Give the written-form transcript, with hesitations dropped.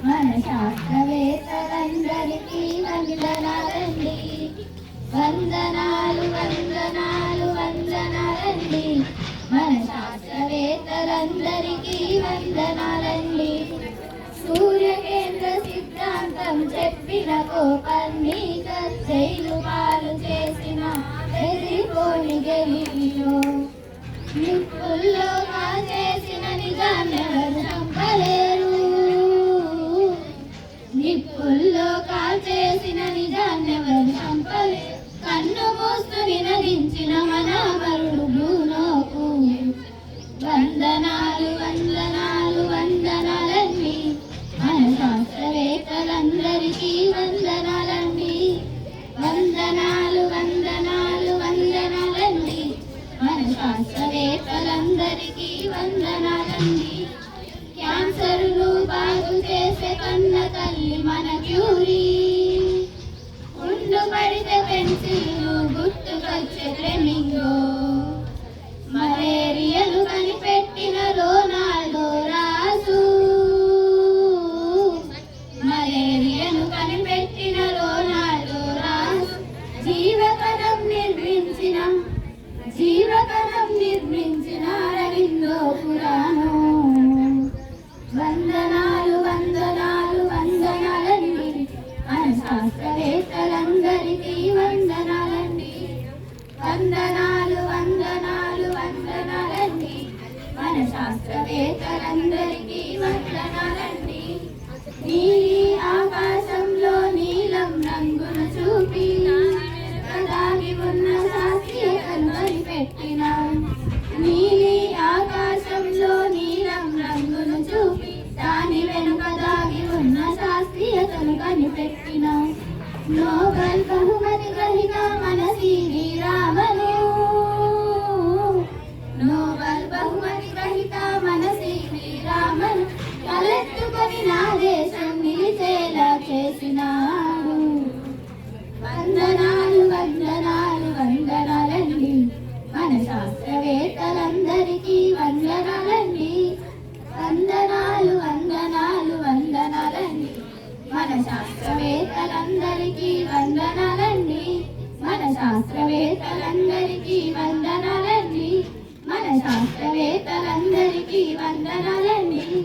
మన శాస్త్రవేత్తలందరికీ వందనాలండి. వందనాలు వందనాలు వందనాలండి. మన శాస్త్రవేత్తలందరికీ వందనాలండి. సూర్యకేంద్ర సిద్ధాంతం చెప్పిన కోపర్నికస్ జైలు పాలు చేసిన ఎదిరిపోని గెలిపిలో నిప్పుల్లో కాచేసిన నిజాన్నెవరు చంపలేరు. నిప్పుల్లో కాల్చేసిన నిజాన్నెవరు చంపలేరు. కన్ను మూస్తూ నినదించిన మన అమరుడు బ్రూనోకు వందనాలు వందనాలు వందనాలండి. మన శాస్త్రవేత్తలందరికీ వందనాలండి. వందనాలు వందనాలు వందనాలండి. మన శాస్త్రవేత్తలందరికీ వందనాలండి. క్యాన్సర్ను బాగు చేసే కన్న తల్లి మన క్యూరీ. ఉండు పడితే పెన్సిల్ను గుర్తుకొచ్చే ఫ్లెమింగో. మలేరియాను కనిపెట్టిన రోనాల్డో రాసు. మలేరియాను కనిపెట్టిన రోనాల్డో రాసు. జీవకణం నిర్మించిన అరవిందో పురాణో. వందనాలు వందనాలు వందనాలండి. మన శాస్త్రవేత్తలందరికీ వందనాలండి. వందనాలు వందనాలు వందనాలండి. మన శాస్త్రవేత్తలందరికీ వందనాలండి. నీలి ఆకాశంలో నీలం రంగును చూపి దాగి ఉన్న శాస్త్రీయతను కనిపెట్టిన. నీలి ఆకాశంలో నీలం రంగును చూపి దాని వెనుక దాగి ఉన్న శాస్త్రీయతను కనిపెట్టిన నోబెల్ బహుమతి గ్రహీత మన సివి రామను. నోబెల్ బహుమతి గ్రహీత మన సివి రామను తలెత్తుకొని నా దేశం నిలిచేలా చేసినాడు. వందనాలు వందనాలు వందనాలండి. మన శాస్త్రవేత్తలందరికీ వందనాలండి. వందనాలు వందనాలు వందనాలండి. మన శాస్త్రవేత్తలందరికీ వందనాలండి. మన శాస్త్రవేత్తలందరికీ వందనాలండి. మన శాస్త్రవేత్తలందరికీ వందనాలండి.